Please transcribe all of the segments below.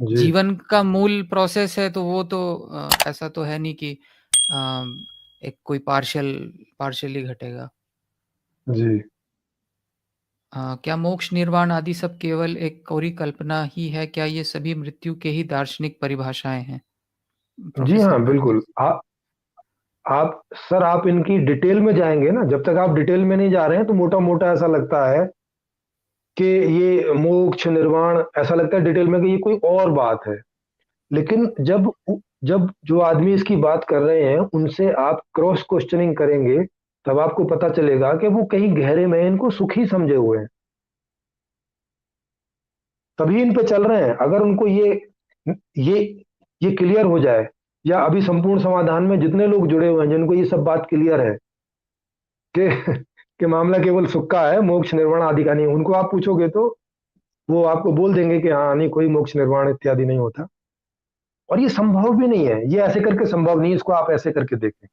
जी। जीवन का मूल प्रोसेस है, तो वो तो ऐसा तो है नहीं कि एक कोई पार्शियली घटेगा। जी। क्या मोक्ष निर्वाण आदि सब केवल एक कोरी कल्पना ही है? क्या ये सभी मृत्यु के ही दार्शनिक परिभाषाएं हैं? जी प्रोफेसर हाँ, रणवीर। बिल्कुल। आप सर, आप इनकी डिटेल में जाएंगे ना, जब तक आप डिटेल में नहीं जा रहे हैं तो मोटा मोटा ऐसा लगता है कि ये मोक्ष निर्वाण, ऐसा लगता है डिटेल में कि ये कोई और बात है। लेकिन जब जब जो आदमी इसकी बात कर रहे हैं उनसे आप क्रॉस क्वेश्चनिंग करेंगे, तब आपको पता चलेगा कि वो कहीं गहरे में इनको सुखी समझे हुए हैं, तभी इन पे चल रहे हैं। अगर उनको ये ये क्लियर हो जाए, या अभी संपूर्ण समाधान में जितने लोग जुड़े हुए हैं जिनको ये सब बात क्लियर है कि कि मामला केवल सुख का है, मोक्ष निर्वाण आदि का नहीं, उनको आप पूछोगे तो वो आपको बोल देंगे कि हाँ, नहीं, कोई मोक्ष निर्वाण इत्यादि नहीं होता, और ये संभव भी नहीं है। ये ऐसे करके संभव नहीं है, इसको आप ऐसे करके देखें।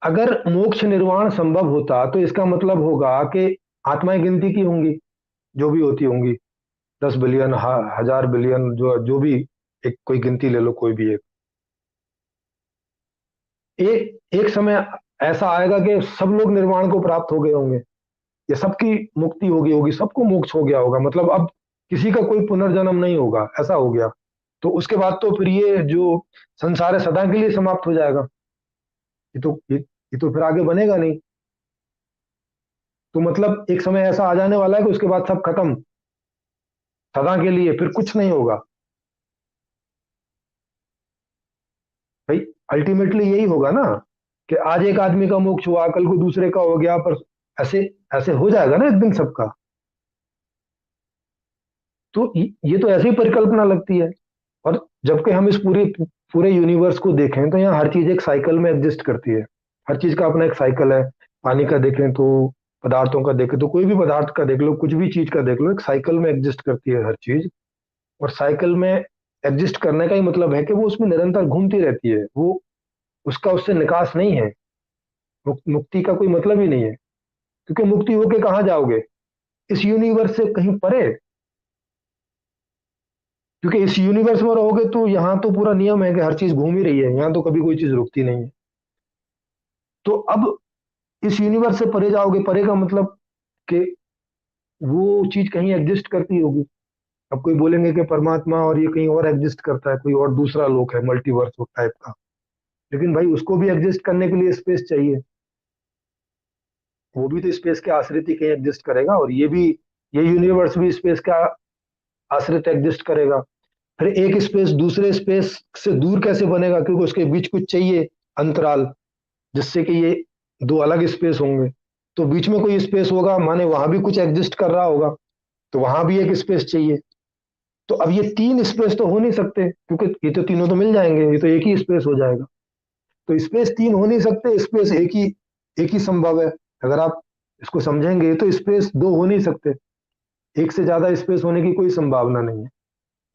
अगर मोक्ष निर्वाण संभव होता तो इसका मतलब होगा कि आत्माएं गिनती की होंगी, जो भी होती होंगी, 10 बिलियन, 1000 बिलियन, जो भी, एक कोई गिनती ले लो, कोई भी एक समय ऐसा आएगा कि सब लोग निर्वाण को प्राप्त हो गए होंगे, ये सबकी मुक्ति होगी होगी सबको मोक्ष हो गया होगा, मतलब अब किसी का कोई पुनर्जन्म नहीं होगा, ऐसा हो गया। तो उसके बाद तो फिर ये जो संसार है सदा के लिए समाप्त हो जाएगा। ये तो फिर आगे बनेगा नहीं। तो मतलब एक समय ऐसा आ जाने वाला है कि उसके बाद सब खत्म, सदा के लिए फिर कुछ नहीं होगा। भाई, अल्टीमेटली यही होगा ना, कि आज एक आदमी का मोक्ष हुआ, कल को दूसरे का हो गया, पर ऐसे ऐसे हो जाएगा ना एक दिन सबका। तो ये तो ऐसी ही परिकल्पना लगती है। और जबकि हम इस पूरे पूरे यूनिवर्स को देखें तो यहाँ हर चीज एक साइकिल में एग्जिस्ट करती है। हर चीज का अपना एक साइकिल है। पानी का देखें तो, पदार्थों का देखें तो, कोई भी पदार्थ का देख लो, कुछ भी चीज का देख लो, एक साइकिल में एग्जिस्ट करती है हर चीज। और साइकिल में एग्जिस्ट करने का ही मतलब है कि वो उसमें निरंतर घूमती रहती है, वो उसका उससे निकास नहीं है। मुक्ति का कोई मतलब ही नहीं है, क्योंकि मुक्ति होके कहाँ जाओगे? इस यूनिवर्स से कहीं परे। क्योंकि इस यूनिवर्स में रहोगे तो यहाँ तो पूरा नियम है कि हर चीज घूम ही रही है, यहाँ तो कभी कोई चीज रुकती नहीं है। तो अब इस यूनिवर्स से परे जाओगे, परे का मतलब कि वो चीज कहीं एग्जिस्ट करती होगी। अब कोई बोलेंगे कि परमात्मा और ये कहीं और एग्जिस्ट करता है, कोई और दूसरा लोक है, मल्टीवर्स टाइप का। लेकिन भाई, उसको भी एग्जिस्ट करने के लिए स्पेस चाहिए। वो भी तो स्पेस के आश्रित ही कहीं एग्जिस्ट करेगा, और ये यूनिवर्स भी स्पेस का आश्रित एग्जिस्ट करेगा। फिर एक स्पेस दूसरे स्पेस से दूर कैसे बनेगा? क्योंकि उसके बीच कुछ चाहिए, अंतराल, जिससे कि ये दो अलग स्पेस होंगे। तो बीच में कोई स्पेस होगा, माने वहां भी कुछ एग्जिस्ट कर रहा होगा, तो वहां भी एक स्पेस चाहिए। तो अब ये तीन स्पेस तो हो नहीं सकते, क्योंकि ये तो तीनों तो मिल जाएंगे, ये तो एक ही स्पेस हो जाएगा। तो स्पेस तीन हो नहीं सकते, स्पेस एक ही संभव है। अगर आप इसको समझेंगे तो स्पेस दो हो नहीं सकते, एक से ज्यादा स्पेस होने की कोई संभावना नहीं है।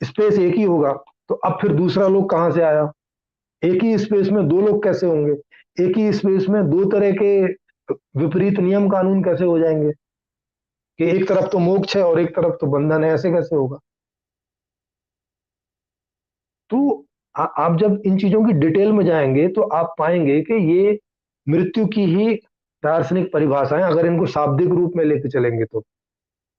स्पेस एक ही होगा। तो अब फिर दूसरा लोग कहां से आया? एक ही स्पेस में दो लोग कैसे होंगे? एक ही स्पेस में दो तरह के विपरीत नियम कानून कैसे हो जाएंगे? कि एक तरफ तो मोक्ष है और एक तरफ तो बंधन है, ऐसे कैसे होगा? तो आप जब इन चीजों की डिटेल में जाएंगे तो आप पाएंगे कि ये मृत्यु की ही दार्शनिक परिभाषाएं, अगर इनको शाब्दिक रूप में लेके चलेंगे तो।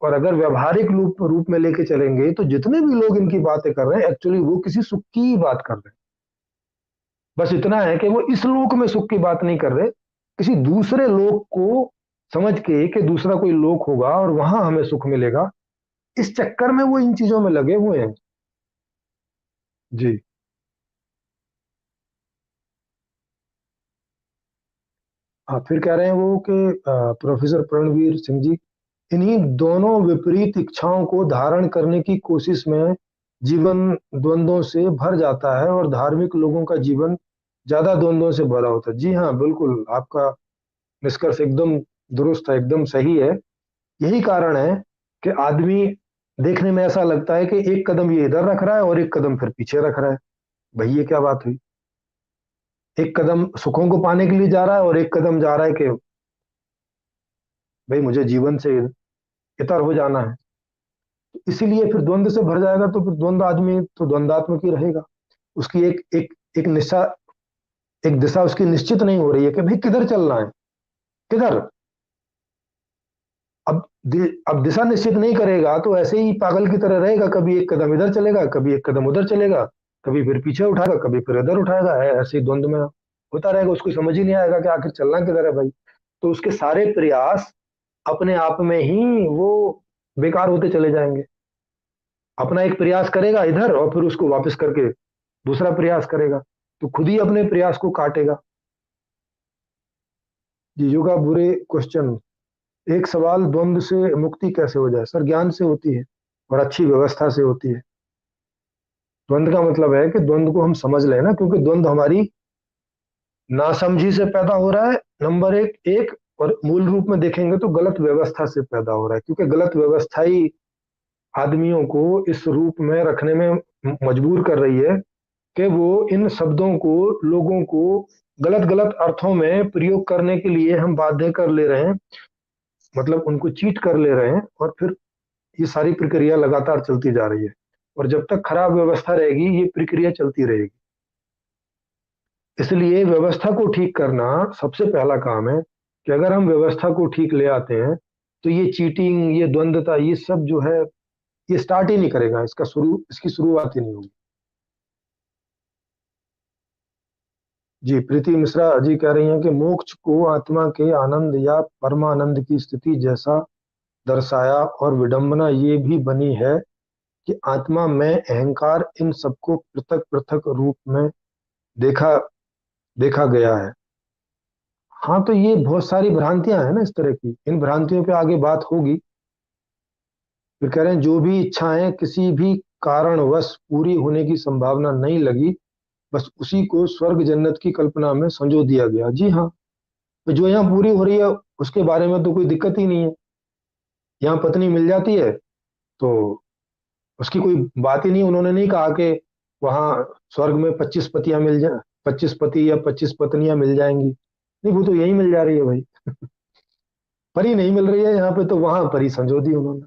और अगर व्यवहारिक रूप रूप में लेके चलेंगे तो जितने भी लोग इनकी बातें कर रहे हैं, एक्चुअली वो किसी सुख की ही बात कर रहे हैं। बस इतना है कि वो इस लोक में सुख की बात नहीं कर रहे, किसी दूसरे लोक को समझ के कि दूसरा कोई लोक होगा और वहां हमें सुख मिलेगा, इस चक्कर में वो इन चीजों में लगे हुए हैं। जी। हाँ, फिर कह रहे हैं वो कि प्रोफेसर प्रणवीर सिंह जी, इन्हीं दोनों विपरीत इच्छाओं को धारण करने की कोशिश में जीवन द्वंद्वों से भर जाता है, और धार्मिक लोगों का जीवन ज्यादा द्वंद्वों से भरा होता है। जी हाँ, बिल्कुल, आपका निष्कर्ष एकदम दुरुस्त है, एकदम सही है। यही कारण है कि आदमी देखने में ऐसा लगता है कि एक कदम ये इधर रख रहा है और एक कदम फिर पीछे रख रहा है। भाई, ये क्या बात हुई? एक कदम सुखों को पाने के लिए जा रहा है और एक कदम जा रहा है कि भाई मुझे जीवन से इतर हो जाना है। इसीलिए फिर द्वंद्व से भर जाएगा, तो फिर द्वंद्व आदमी तो द्वंद्वात्मक ही रहेगा। उसकी एक निशा, एक दिशा उसकी निश्चित नहीं हो रही है कि भाई किधर चलना है, किधर। अब दिशा निश्चित नहीं करेगा तो ऐसे ही पागल की तरह रहेगा, कभी एक कदम इधर चलेगा, कभी एक कदम उधर चलेगा, कभी फिर पीछे उठाएगा, कभी फिर इधर उठाएगा, ऐसे ही द्वंद्व में होता रहेगा। उसको समझ ही नहीं आएगा कि आखिर चलना किधर है भाई। तो उसके सारे प्रयास अपने आप में ही वो बेकार होते चले जाएंगे। अपना एक प्रयास करेगा इधर और फिर उसको वापस करके दूसरा प्रयास करेगा, तो खुद ही अपने प्रयास को काटेगा। जी योगा बुरे क्वेश्चन। एक सवाल, द्वंद्व से मुक्ति कैसे हो जाए? सर ज्ञान से होती है और अच्छी व्यवस्था से होती है। द्वंद्व का मतलब है कि द्वंद्व को हम समझ लें ना, क्योंकि द्वंद्व हमारी नासमझी से पैदा हो रहा है, नंबर एक। और मूल रूप में देखेंगे तो गलत व्यवस्था से पैदा हो रहा है, क्योंकि गलत व्यवस्था ही आदमियों को इस रूप में रखने में मजबूर कर रही है कि वो इन शब्दों को लोगों को गलत गलत अर्थों में प्रयोग करने के लिए हम बाध्य कर ले रहे हैं, मतलब उनको चीट कर ले रहे हैं। और फिर ये सारी प्रक्रिया लगातार चलती जा रही है, और जब तक खराब व्यवस्था रहेगी ये प्रक्रिया चलती रहेगी। इसलिए व्यवस्था को ठीक करना सबसे पहला काम है, कि अगर हम व्यवस्था को ठीक ले आते हैं तो ये चीटिंग, ये द्वंद्वता, ये सब जो है ये स्टार्ट ही नहीं करेगा, इसकी शुरुआत ही नहीं होगी। जी प्रीति मिश्रा जी कह रही हैं कि मोक्ष को आत्मा के आनंद या परमानंद की स्थिति जैसा दर्शाया, और विडंबना ये भी बनी है कि आत्मा में अहंकार इन सबको पृथक पृथक रूप में देखा देखा गया है। हाँ तो ये बहुत सारी भ्रांतियां हैं ना इस तरह की, इन भ्रांतियों पे आगे बात होगी। फिर कह रहे हैं जो भी इच्छाएं किसी भी कारणवश पूरी होने की संभावना नहीं लगी, बस उसी को स्वर्ग जन्नत की कल्पना में संजो दिया गया। जी हाँ, तो जो यहाँ पूरी हो रही है उसके बारे में तो कोई दिक्कत ही नहीं है। यहाँ पत्नी मिल जाती है तो उसकी कोई बात ही नहीं, उन्होंने नहीं कहा कि वहां स्वर्ग में 25 पतियां मिल जाए, 25 पति या 25 पत्नियां मिल जाएंगी। नहीं, वो तो यही मिल जा रही है भाई। परी नहीं मिल रही है यहाँ पे, तो वहां परी संजो दी उन्होंने।